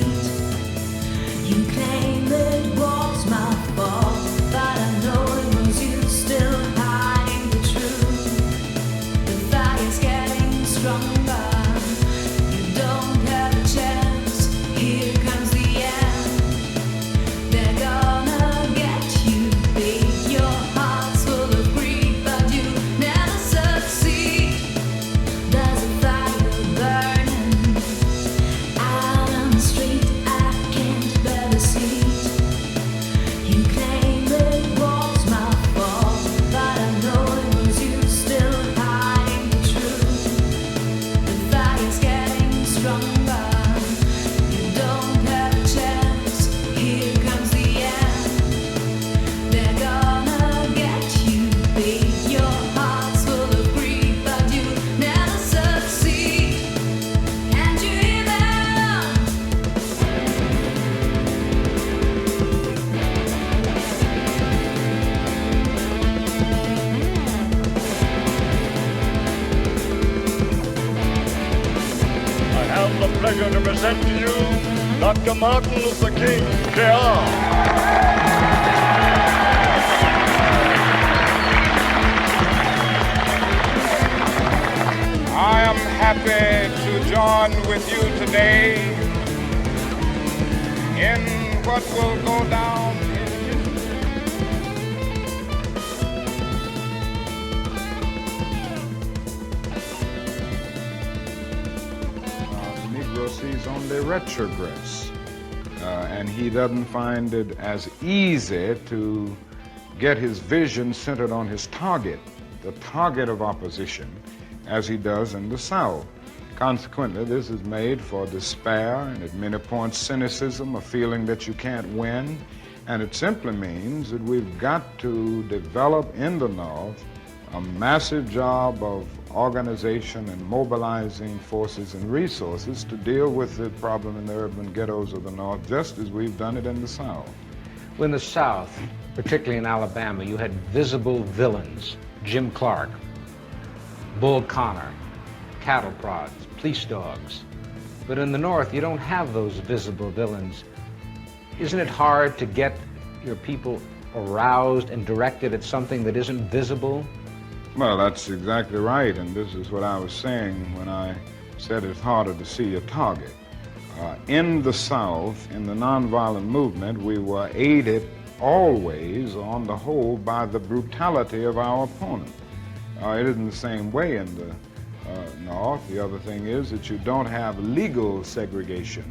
seat. You claim it was my fault, but I know it was you still hiding the truth. The fire's getting stronger. You don't have a chance. Here comes the end. They're gonna get you, babe. Your heart's full of greed, but you never succeed. There's a fire burning out on the street. I can't bear the seat. You claim it was my fault, but I know it was you still hiding the truth. The fire's getting stronger. You don't have a chance. Here comes the end. They're gonna get you, babe. Your heart's full of greed, but you never succeed. And you hear them. I have the pleasure to present to you Dr. Martin Luther King, Jr. I am happy to join with you today in what will go down in history. The Negro sees only retrogress, and he doesn't find it as easy to get his vision centered on his target, the target of opposition, as he does in the South. Consequently, this is made for despair and at many points cynicism, a feeling that you can't win, and it simply means that we've got to develop in the North a massive job of organization and mobilizing forces and resources to deal with the problem in the urban ghettos of the North, just as we've done it in the South. Well, in the South, particularly in Alabama, you had visible villains. Jim Clark, Bull Connor, cattle prods, police dogs. But in the North, you don't have those visible villains. Isn't it hard to get your people aroused and directed at something that isn't visible? Well, that's exactly right, and this is what I was saying when I said it's harder to see a target. In the South, in the nonviolent movement, we were aided always, on the whole, by the brutality of our opponent. It isn't the same way in the North. The other thing is that you don't have legal segregation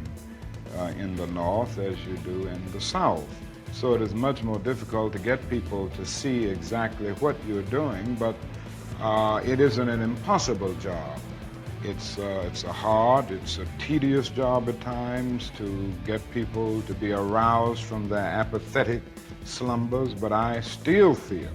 in the North as you do in the South. So it is much more difficult to get people to see exactly what you're doing, but it isn't an impossible job. It's a hard, it's a tedious job at times to get people to be aroused from their apathetic slumbers, but I still feel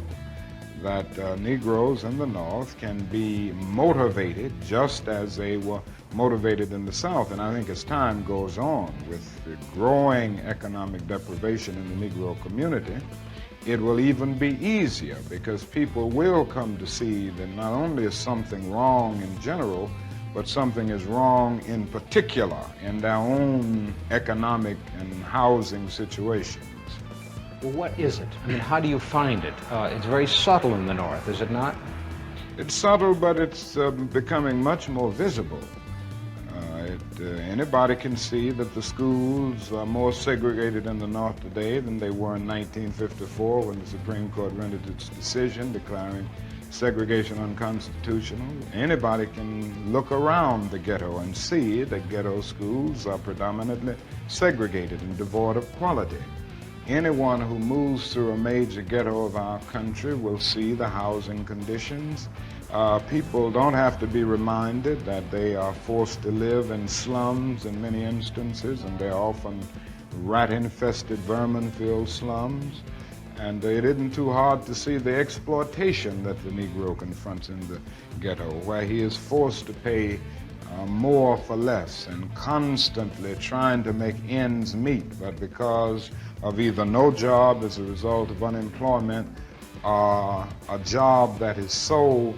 that Negroes in the North can be motivated just as they were motivated in the South. And I think as time goes on with the growing economic deprivation in the Negro community, it will even be easier because people will come to see that not only is something wrong in general, but something is wrong in particular in their own economic and housing situations. Well, what is it? I mean, how do you find it? It's very subtle in the North, is it not? It's subtle, but it's becoming much more visible. Anybody can see that the schools are more segregated in the North today than they were in 1954 when the Supreme Court rendered its decision declaring segregation unconstitutional. Anybody can look around the ghetto and see that ghetto schools are predominantly segregated and devoid of quality. Anyone who moves through a major ghetto of our country will see the housing conditions. People don't have to be reminded that they are forced to live in slums in many instances, and they're often rat-infested, vermin-filled slums. And it isn't too hard to see the exploitation that the Negro confronts in the ghetto, where he is forced to pay more for less and constantly trying to make ends meet, but because of either no job as a result of unemployment or a job that is so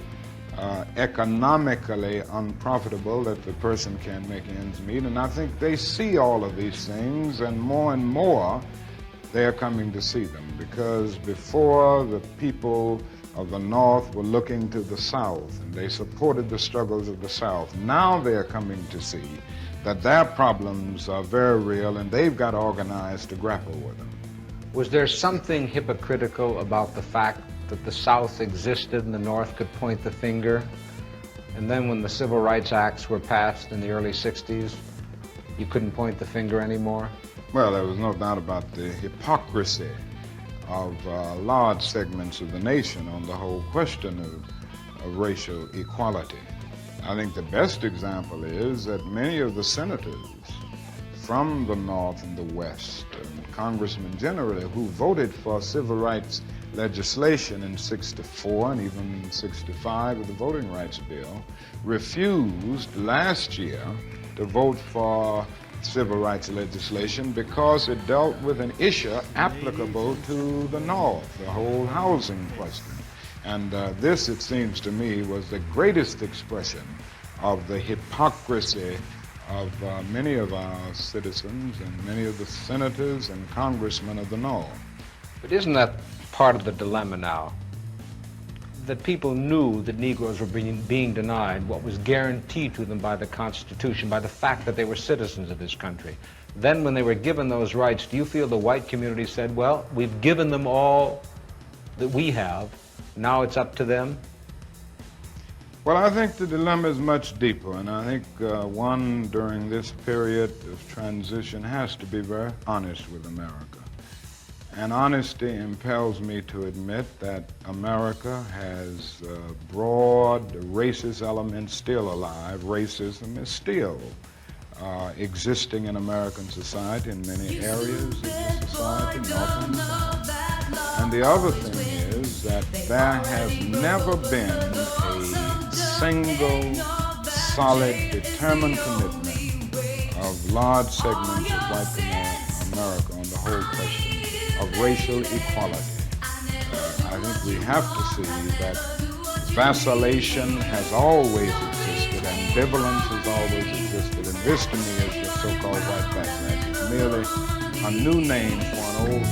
economically unprofitable, that the person can't make ends meet. And I think they see all of these things, and more they're coming to see them, because before, the people of the North were looking to the South, and they supported the struggles of the South. Now they're coming to see that their problems are very real, and they've got organized to grapple with them. Was there something hypocritical about the fact that the South existed and the North could point the finger? And then when the Civil Rights Acts were passed in the early 60s, you couldn't point the finger anymore? Well, there was no doubt about the hypocrisy of large segments of the nation on the whole question of racial equality. I think the best example is that many of the senators from the North and the West, and congressmen generally, who voted for civil rights legislation in '64 and even in '65 with the Voting Rights Bill, refused last year to vote for civil rights legislation because it dealt with an issue applicable to the North, the whole housing question. And this, it seems to me, was the greatest expression of the hypocrisy of many of our citizens and many of the senators and congressmen of the North. But isn't that part of the dilemma now? That people knew that Negroes were being denied what was guaranteed to them by the Constitution, by the fact that they were citizens of this country. Then when they were given those rights, do you feel the white community said, well, we've given them all that we have, now it's up to them? Well, I think the dilemma is much deeper, and I think one during this period of transition has to be very honest with America. And honesty impels me to admit that America has broad racist elements still alive. Racism is still existing in American society in many areas of the society, north and south. And the other thing is that there has never been a single, solid, determined commitment of large segments of white America on the whole question of racial equality. I think we have to see that vacillation has always existed, ambivalence has always existed, and this to me is the so-called white backlash. It's merely a new name for an old